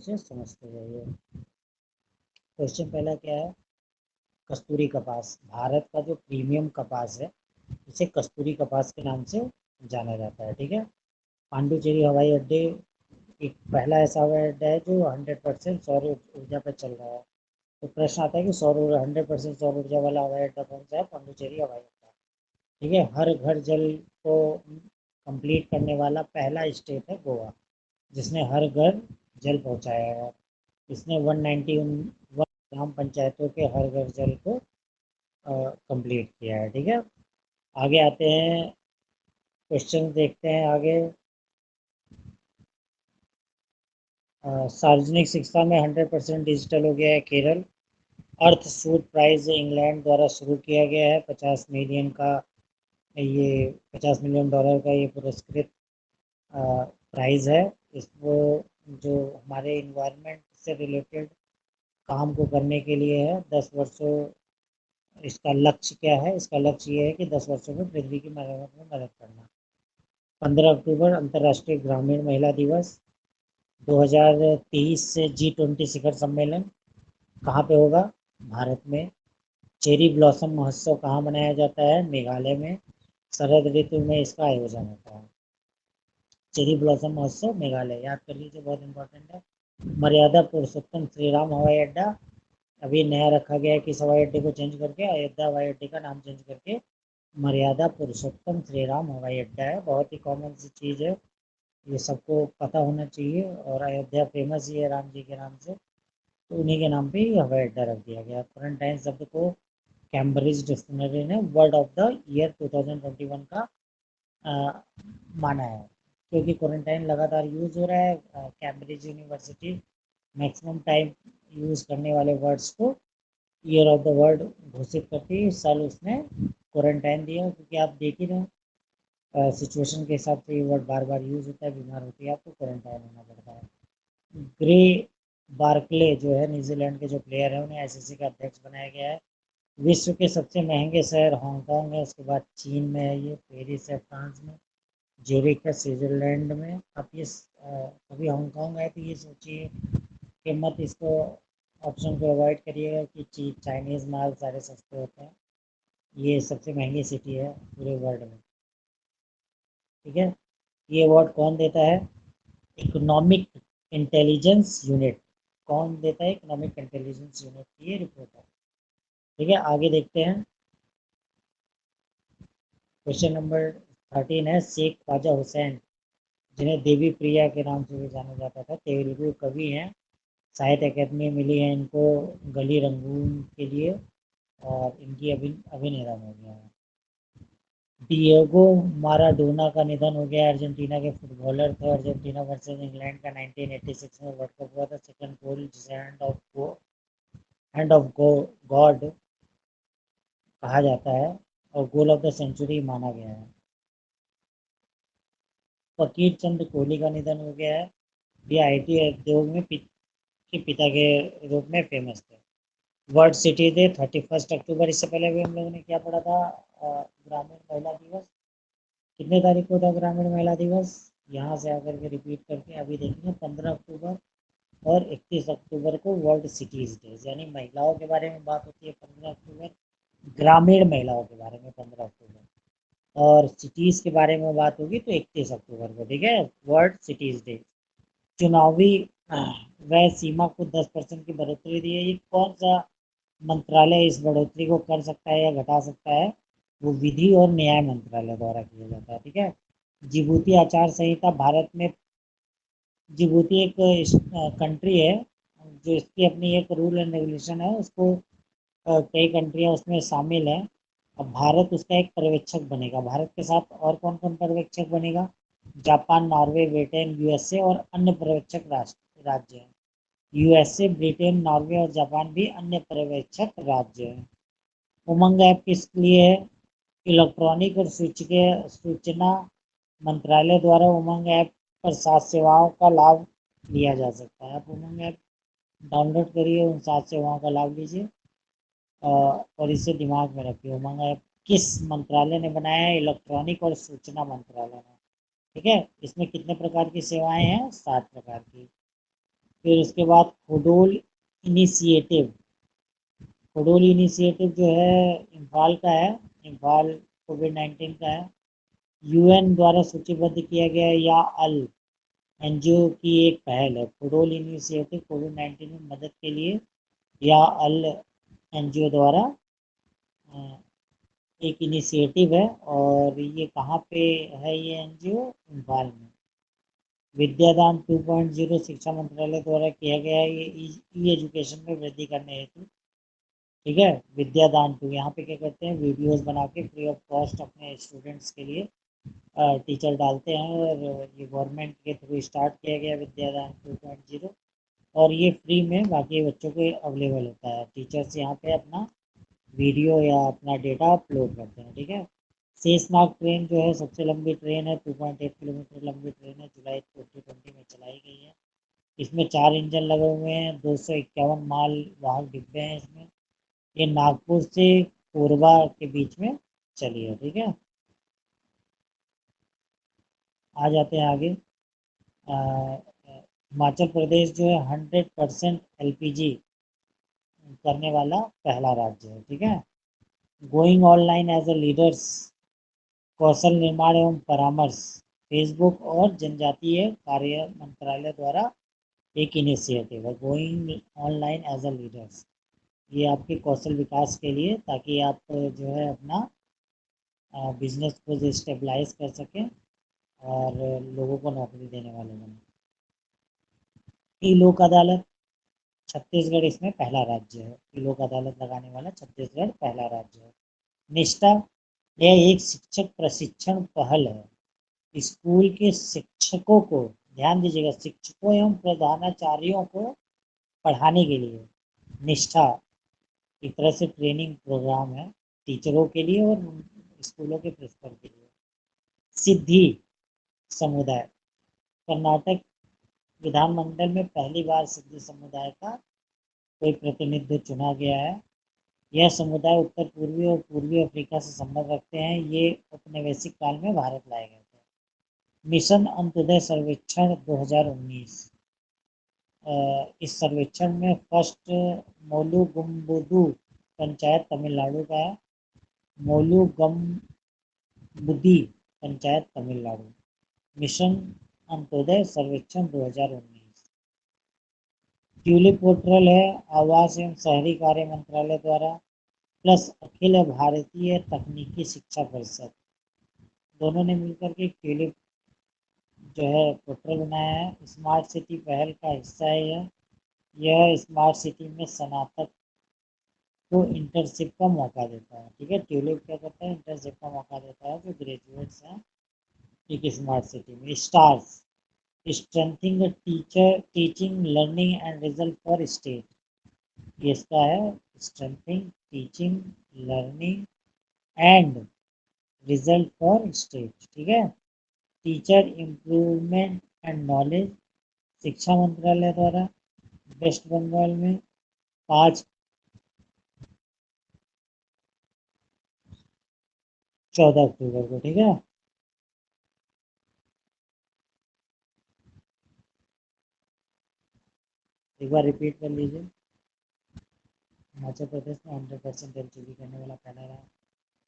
से समझते जाइए। क्वेश्चन पहला क्या है? कस्तूरी कपास भारत का जो प्रीमियम कपास है इसे कस्तूरी कपास के नाम से जाना जाता है। ठीक है। पांडुचेरी हवाई अड्डे एक पहला ऐसा हवाई अड्डा है जो 100% सौर ऊर्जा पर चल रहा है। तो प्रश्न आता है कि 100% सौर ऊर्जा वाला हवाई अड्डा कौन सा है? पांडुचेरी हवाई अड्डा। ठीक है। हर घर जल को कंप्लीट करने वाला पहला स्टेट है गोवा, जिसने हर घर जल पहुंचाया है। इसने 191 ग्राम पंचायतों के हर घर जल को कंप्लीट किया है। ठीक है। आगे आते हैं, क्वेश्चन देखते हैं आगे। सार्वजनिक शिक्षा में 100% डिजिटल हो गया है केरल। अर्थ फूड प्राइज इंग्लैंड द्वारा शुरू किया गया है। 50 मिलियन का ये $50 मिलियन का ये पुरस्कृत प्राइज है। इसको जो हमारे इन्वायरमेंट से रिलेटेड काम को करने के लिए है। 10 वर्षों इसका लक्ष्य क्या है? इसका लक्ष्य ये है कि 10 वर्षों में पृथ्वी की मरम्मत में मदद करना। 15 अक्टूबर अंतर्राष्ट्रीय ग्रामीण महिला दिवस। 2023 से G20 शिखर सम्मेलन कहाँ पे होगा? भारत में। चेरी ब्लॉसम महोत्सव कहाँ मनाया जाता है? मेघालय में। शरद ऋतु में इसका आयोजन होता है। चेरी ब्लॉसम महोत्सव मेघालय, याद कर लीजिए, बहुत इंपॉर्टेंट है। मर्यादा पुरुषोत्तम श्री राम हवाई अड्डा अभी नया रखा गया है। किस हवाई अड्डे को चेंज करके? अयोध्या हवाई अड्डे का नाम चेंज करके मर्यादा पुरुषोत्तम श्री राम हवाई अड्डा है। बहुत ही कॉमन सी चीज़ है, ये सबको पता होना चाहिए। और अयोध्या फेमस ही है राम जी के नाम से, तो उन्हीं के नाम पे ही हवाई अड्डा रख दिया गया। क्वारंटाइन शब्द को कैम्ब्रिज डिक्शनरी ने वर्ड ऑफ द ईयर 2021 का माना है, क्योंकि क्वारंटाइन लगातार यूज हो रहा है। Cambridge university maximum time use करने वाले वर्ड्स को ईयर ऑफ द वर्ड घोषित करती है। इस साल उसने क्वारंटाइन दिया, क्योंकि आप देख ही रहे सिचुएशन के हिसाब से ये वर्ड बार बार यूज होता है। बीमार होती है आपको क्वारंटाइन होना पड़ता है। ग्रे बार्कले जो है न्यूजीलैंड के जो प्लेयर है, उन्हें आईसीसी का अध्यक्ष बनाया गया है। विश्व के सबसे महंगे शहर हांगकांग है, उसके बाद चीन में है, ये पेरिस है फ्रांस में, ज्यूरिख है स्विट्जरलैंड में। आप ये कभी हांगकांग है तो ये सोचिए कि मत इसको ऑप्शन को अवॉइड करिएगा कि चाइनीज़ माल सारे सस्ते होते हैं। ये सबसे महंगी सिटी है पूरे वर्ल्ड में। ठीक है। ये अवार्ड कौन देता है? Economic intelligence unit. कौन देता है? इकोनॉमिक इंटेलिजेंस यूनिट की ये रिपोर्ट है। ठीक है। आगे देखते हैं, क्वेश्चन नंबर 13 है। शेख ख्वाजा हुसैन, जिन्हें देवी प्रिया के नाम से भी जाना जाता था, तेलुगु कवि हैं। साहित्य अकेदमी मिली है इनको गली रंगून के लिए, और इनकी अभिनेता हो गया है। डिएगो माराडोना का निधन हो गया। अर्जेंटीना के फुटबॉलर थे। अर्जेंटीना वर्सेस इंग्लैंड का 1986 में वर्ल्ड कप हुआ था। सेकंड गोल जिसे हैंड ऑफ गॉड कहा जाता है और गोल ऑफ द सेंचुरी माना गया है। फकीर चंद कोहली का निधन हो गया है। ये आईटी उद्योग में के पिता के रूप में फेमस थे। वर्ल्ड सिटी डे 31 अक्टूबर। इससे पहले भी हम लोगों ने क्या पढ़ा था? ग्रामीण महिला दिवस कितने तारीख को था? ग्रामीण महिला दिवस यहाँ से आकर के रिपीट करके अभी देखेंगे। 15 अक्टूबर और 31 अक्टूबर को वर्ल्ड सिटीज डे, यानी महिलाओं के बारे में बात होती है 15 अक्टूबर, ग्रामीण महिलाओं के बारे में 15 अक्टूबर, और सिटीज के बारे में बात होगी तो 31 अक्टूबर को। ठीक है। World cities day. चुनावी व्यय सीमा को 10% की बढ़ोतरी दी है। ये कौन सा मंत्रालय इस बढ़ोतरी को कर सकता है या घटा सकता है? वो विधि और न्याय मंत्रालय द्वारा किया जाता है। ठीक है। जिबूती आचार संहिता भारत में, जिबूती एक कंट्री है जो इसकी अपनी एक रूल एंड रेगुलेशन है, उसको कई कंट्रियां उसमें शामिल हैं। अब भारत उसका एक पर्यवेक्षक बनेगा। भारत के साथ और कौन कौन पर्यवेक्षक बनेगा? जापान, नॉर्वे, ब्रिटेन, यूएसए और अन्य पर्यवेक्षक राष्ट्र राज्य हैं। यूएसए, ब्रिटेन, नॉर्वे और जापान भी अन्य पर्यवेक्षक राज्य हैं। उमंग ऐप किस लिए है? इलेक्ट्रॉनिक और सूचना मंत्रालय द्वारा उमंग ऐप पर 7 सेवाओं का लाभ लिया जा सकता है। आप उमंग ऐप डाउनलोड करिए, उन 7 सेवाओं का लाभ लीजिए और इसे दिमाग में रखिए। उमंग ऐप किस मंत्रालय ने बनाया है? इलेक्ट्रॉनिक और सूचना मंत्रालय ने। ठीक है। इसमें कितने प्रकार की सेवाएं हैं? 7 प्रकार की। फिर उसके बाद खुडोल इनिशिएटिव। खुडोल इनिशिएटिव जो है इम्फाल का है, इम्फाल कोविड-19 का है। यूएन द्वारा सूचीबद्ध किया गया या अल एनजीओ की एक पहल है। खुडोल इनिशिएटिव कोविड-19 में मदद के लिए या अल एनजीओ द्वारा एक इनिशिएटिव है। और ये कहाँ पे है ये एनजीओ? इम्फाल में। विद्यादान 2.0 शिक्षा मंत्रालय द्वारा किया गया है ये ई एजुकेशन में वृद्धि करने हेतु। ठीक है, विद्यादान 2 यहाँ पे क्या करते हैं, वीडियोस बना के फ्री ऑफ कॉस्ट अपने स्टूडेंट्स के लिए टीचर डालते हैं। और ये गवर्नमेंट के थ्रू स्टार्ट किया गया विद्यादान 2.0, और ये फ्री में बाकी बच्चों को अवेलेबल होता है। टीचर्स यहाँ पे अपना वीडियो या अपना डेटा अपलोड करते हैं। ठीक है, शेषनाग ट्रेन जो है सबसे लंबी ट्रेन है, 2.8 किलोमीटर लंबी ट्रेन है, जुलाई 2020 में चलाई गई है। इसमें 4 इंजन लगे हुए हैं, 251 माल वाहक डिब्बे हैं इसमें। ये नागपुर से कोरबा के बीच में चली है। ठीक है, आ जाते हैं आगे। हिमाचल प्रदेश जो है 100% एलपीजी करने वाला पहला राज्य है। ठीक है, going online as a leaders, कौशल निर्माण एवं परामर्श, फेसबुक और जनजातीय कार्य मंत्रालय द्वारा एक इनिशिएटिव है, going online as a leaders. ये आपके कौशल विकास के लिए, ताकि आप जो है अपना बिजनेस को स्टेबलाइज कर सकें और लोगों को नौकरी देने वाले बने। ई लोक अदालत, छत्तीसगढ़ इसमें पहला राज्य है। ई लोक अदालत लगाने वाला छत्तीसगढ़ पहला राज्य है। निष्ठा, यह एक शिक्षक प्रशिक्षण पहल है। स्कूल के शिक्षकों को, ध्यान दीजिएगा, शिक्षकों एवं प्रधानाचार्यों को पढ़ाने के लिए निष्ठा एक तरह से ट्रेनिंग प्रोग्राम है टीचरों के लिए और स्कूलों के प्रिंसिपल के लिए। सिद्धि समुदाय, कर्नाटक विधानमंडल में पहली बार सिद्धि समुदाय का कोई प्रतिनिधि चुना गया है। यह समुदाय उत्तर पूर्वी और पूर्वी अफ्रीका से संबंध रखते हैं। ये औपनिवेशिक काल में भारत लाए गए थे। मिशन अंत्योदय सर्वेक्षण 2019, इस सर्वेक्षण में फर्स्ट मोलुगुम्बुदु पंचायत तमिलनाडु का है। मोलुगम्बुदी पंचायत तमिलनाडु। मिशन अंत्योदय सर्वेक्षण 2019। ट्यूलिप पोर्टल है, आवास एवं शहरी कार्य मंत्रालय द्वारा, प्लस अखिल भारतीय तकनीकी शिक्षा परिषद, दोनों ने मिलकर के ट्यूलिप जो है पोर्टल बनाया है। स्मार्ट सिटी पहल का हिस्सा है यह स्मार्ट सिटी में स्नातक को इंटर्नशिप का मौका देता है। ठीक है, ट्यूलिप क्या करता है, इंटर्नशिप का मौका देता है जो ग्रेजुएट्स हैं एक स्मार्ट सिटी में। Stars, strengthening teacher teaching learning and result for state, ये इसका है, strengthening teaching learning and result for state. ठीक है, टीचर इम्प्रूवमेंट एंड नॉलेज, शिक्षा मंत्रालय द्वारा, वेस्ट बंगाल में 5-14 अक्टूबर को। ठीक है, एक बार रिपीट कर लीजिए। हिमाचल प्रदेश में 100% एलटीवी करने वाला पहला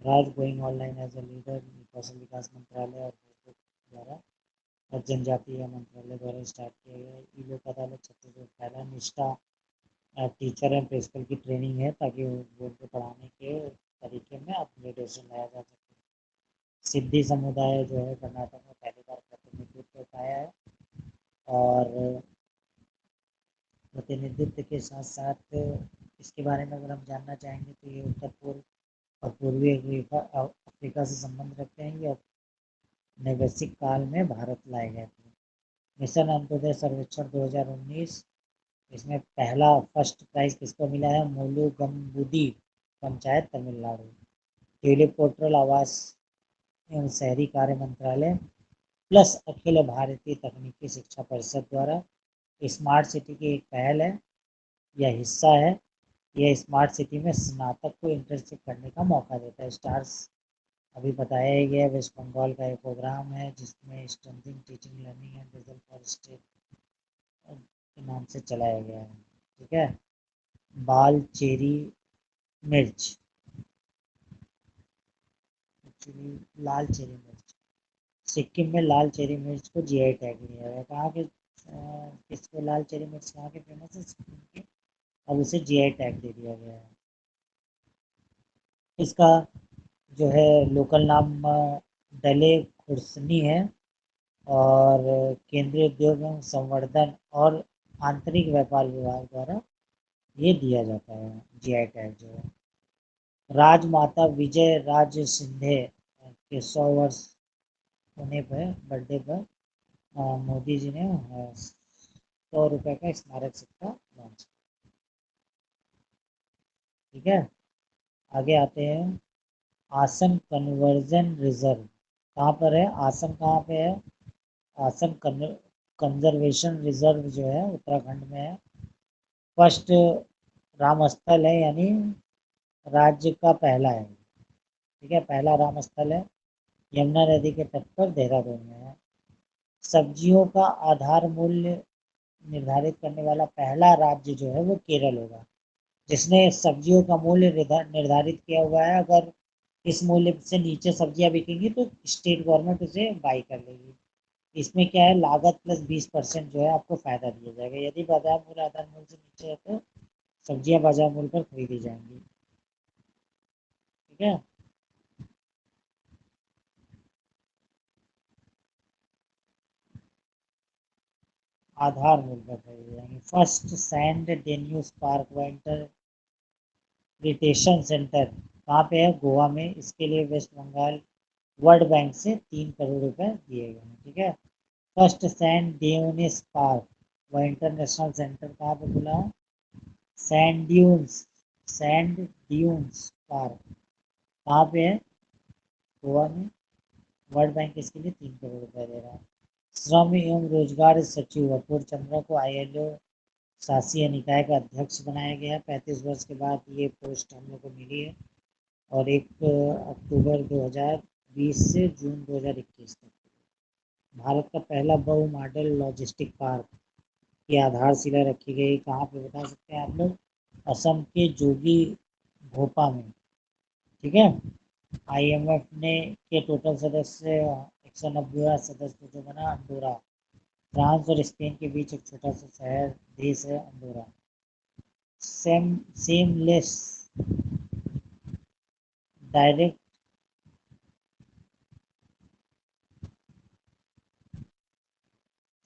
राज्य, going online as a leader, कौशल विकास मंत्रालय और फेसबुक द्वारा और जनजातीय मंत्रालय द्वारा स्टार्ट किया गया। ई लोक अदालत छत्तीसगढ़ पहला। निष्ठा टीचर एंड प्रिंसिपल की ट्रेनिंग है ताकि वो उनको पढ़ाने के तरीके में अपग्रेडेशन लाया जा सके। सिद्धि समुदाय जो है कर्नाटक में पहली बार प्रतिनिधित्व पाया है। और प्रतिनिधित्व के साथ साथ इसके बारे में अगर हम जानना चाहेंगे तो ये उत्तर पूर्व और पूर्वी अफ्रीका से संबंध रखते हैं। ये औपनिवेशिक काल में भारत लाए गए थे। मिशन अंत्योदय सर्वेक्षण 2019, इसमें पहला फर्स्ट प्राइज किसको मिला है? मोलुगम्बुदी पंचायत तमिलनाडु। ट्यूलिप पोर्टल आवास एवं शहरी कार्य मंत्रालय प्लस अखिल भारतीय तकनीकी शिक्षा परिषद द्वारा स्मार्ट सिटी की एक पहल है, यह हिस्सा है। यह स्मार्ट सिटी में स्नातक को इंटर्नशिप करने का मौका देता है। स्टार्स अभी बताया ही गया, वेस्ट बंगाल का एक प्रोग्राम है जिसमें strengthening teaching learning and result for state के नाम से चलाया गया है। ठीक है, बाल चेरी मिर्च, एक्चुअली लाल चेरी मिर्च, सिक्किम में लाल चेरी मिर्च को जीआई टैग दिया गया। कहाँ के किसको लाल चेरी मिर्च कहाँ के फेमस है? सिक्किम के। अब उसे जीआई टैग दे दिया गया है। इसका जो है लोकल नाम डले खुर्सनी है, और केंद्रीय उद्योग एवं संवर्धन और आंतरिक व्यापार विभाग द्वारा ये दिया जाता है जीआई टैग जो है। राजमाता विजय राजे सिंधे के 100 वर्ष होने पर, बर्थडे पर, मोदी जी ने 100 रुपए का स्मारक सिक्का लॉन्च किया। ठीक है, आगे आते हैं। आसन कन्वर्जन रिजर्व कहाँ पर है? आसन कहाँ पे है? आसन कंजर्वेशन रिजर्व जो है उत्तराखंड में है। फर्स्ट राम स्थल है, यानी राज्य का पहला है। ठीक है, पहला राम स्थल है, यमुना नदी के तट पर देहरादून में है। सब्जियों का आधार मूल्य निर्धारित करने वाला पहला राज्य जो है वो केरल होगा, जिसने सब्जियों का मूल्य निर्धारित किया हुआ है। अगर इस मूल्य से नीचे सब्जियां बिकेंगी तो स्टेट गवर्नमेंट उसे बाई कर लेगी। इसमें क्या है, लागत प्लस 20% जो है आपको फायदा दिया जाएगा। यदि बाजार मूल्य आधार मूल्य से नीचे है तो सब्जियां बाजार मूल्य पर खरीदी जाएंगी। ठीक है, आधार मूल्य पर खरीदी जाएंगी। First sand dunes park winter retention centre कहाँ पे है? गोवा में। इसके लिए वेस्ट बंगाल वर्ल्ड बैंक से 3 करोड़ रुपए दिए गए हैं। ठीक है, फर्स्ट सैंड ड्यून्स पार्क व इंटरनेशनल सेंटर कहाँ पे खुला है? Sand dunes, sand dunes park कहाँ पे है? गोवा में। वर्ल्ड बैंक इसके लिए 3 करोड़ रुपए दे रहा है। श्रम एवं रोजगार सचिव अपूर्व चंद्रा को आईएलओ शासीय निकाय का अध्यक्ष बनाया गया। 35 वर्ष के बाद ये पोस्ट हम लोग को मिली है, और 1 अक्टूबर 2020 से जून 2021 तक। भारत का पहला बहु मॉडल लॉजिस्टिक पार्क की आधारशिला रखी गई। कहाँ पे बता सकते हैं आप लोग? असम के जोगी घोपा में। ठीक है, आईएमएफ ने के टोटल सदस्य 190 सदस्य जो बना अंडोरा। फ्रांस और स्पेन के बीच एक छोटा सा शहर देश है अंडोरा। सेमलेस डायरेक्ट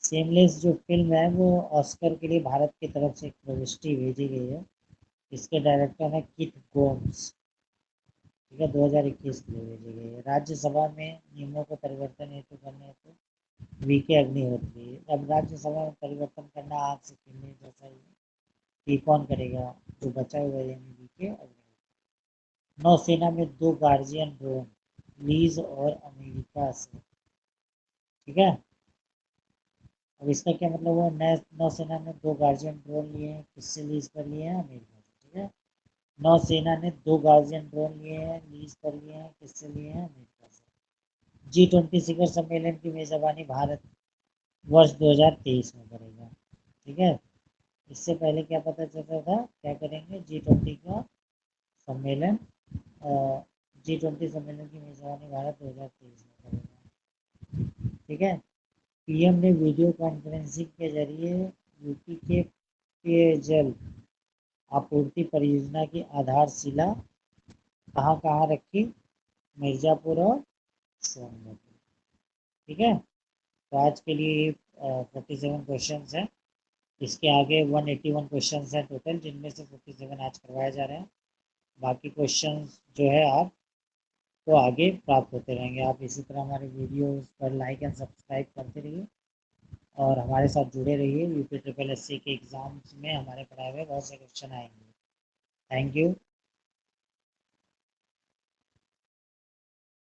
सेमलेस जो फिल्म है वो ऑस्कर के लिए भारत की तरफ से एक प्रविष्टि भेजी गई है। इसके डायरेक्टर है किट गोम्स। ठीक है, 2021 के लिए भेजी गई है। राज्यसभा में नियमों को परिवर्तन हेतु करने हेतु वीके अग्निहोत्री। अब राज्यसभा में परिवर्तन करना आग से खेलने जैसा ही है। ये कौन करेगा? जो बचा हुआ है, यानी वीके अग्निहोत्री। नौसेना में 2 गार्जियन ड्रोन लीज और अमेरिका से। ठीक है, अब इसका क्या मतलब हुआ? नए नौसेना ने 2 गार्जियन ड्रोन लिए हैं, किससे लीज कर लिए हैं? अमेरिका से। ठीक है, नौसेना ने 2 गार्जियन ड्रोन लिए हैं, लीज पर लिए हैं, किससे लिए हैं? अमेरिका से। G20 शिखर सम्मेलन की मेजबानी भारत वर्ष 2023 में करेगा। ठीक है, इससे पहले क्या पता चलता था? क्या करेंगे? G20 का सम्मेलन, G20 सम्मेलन की मेजबानी भारत 2023 में करेगा। ठीक है, पीएम ने वीडियो कॉन्फ्रेंसिंग के जरिए यूपी के पेयजल आपूर्ति परियोजना की आधारशिला कहाँ कहाँ रखी? मिर्जापुर और सोनभद्र। ठीक है, तो आज के लिए 47 क्वेश्चन हैं। इसके आगे 181 क्वेश्चन हैं टोटल, जिनमें से 47 आज करवाए जा रहे हैं। बाकी क्वेश्चन जो है आप तो आगे प्राप्त होते रहेंगे। आप इसी तरह हमारे वीडियोस पर लाइक एंड सब्सक्राइब करते रहिए, और हमारे साथ जुड़े रहिए। यूपी ट्रिपल एस सी के एग्ज़ाम्स में हमारे पढ़ाए हुए बहुत से क्वेश्चन आएंगे। Thank you.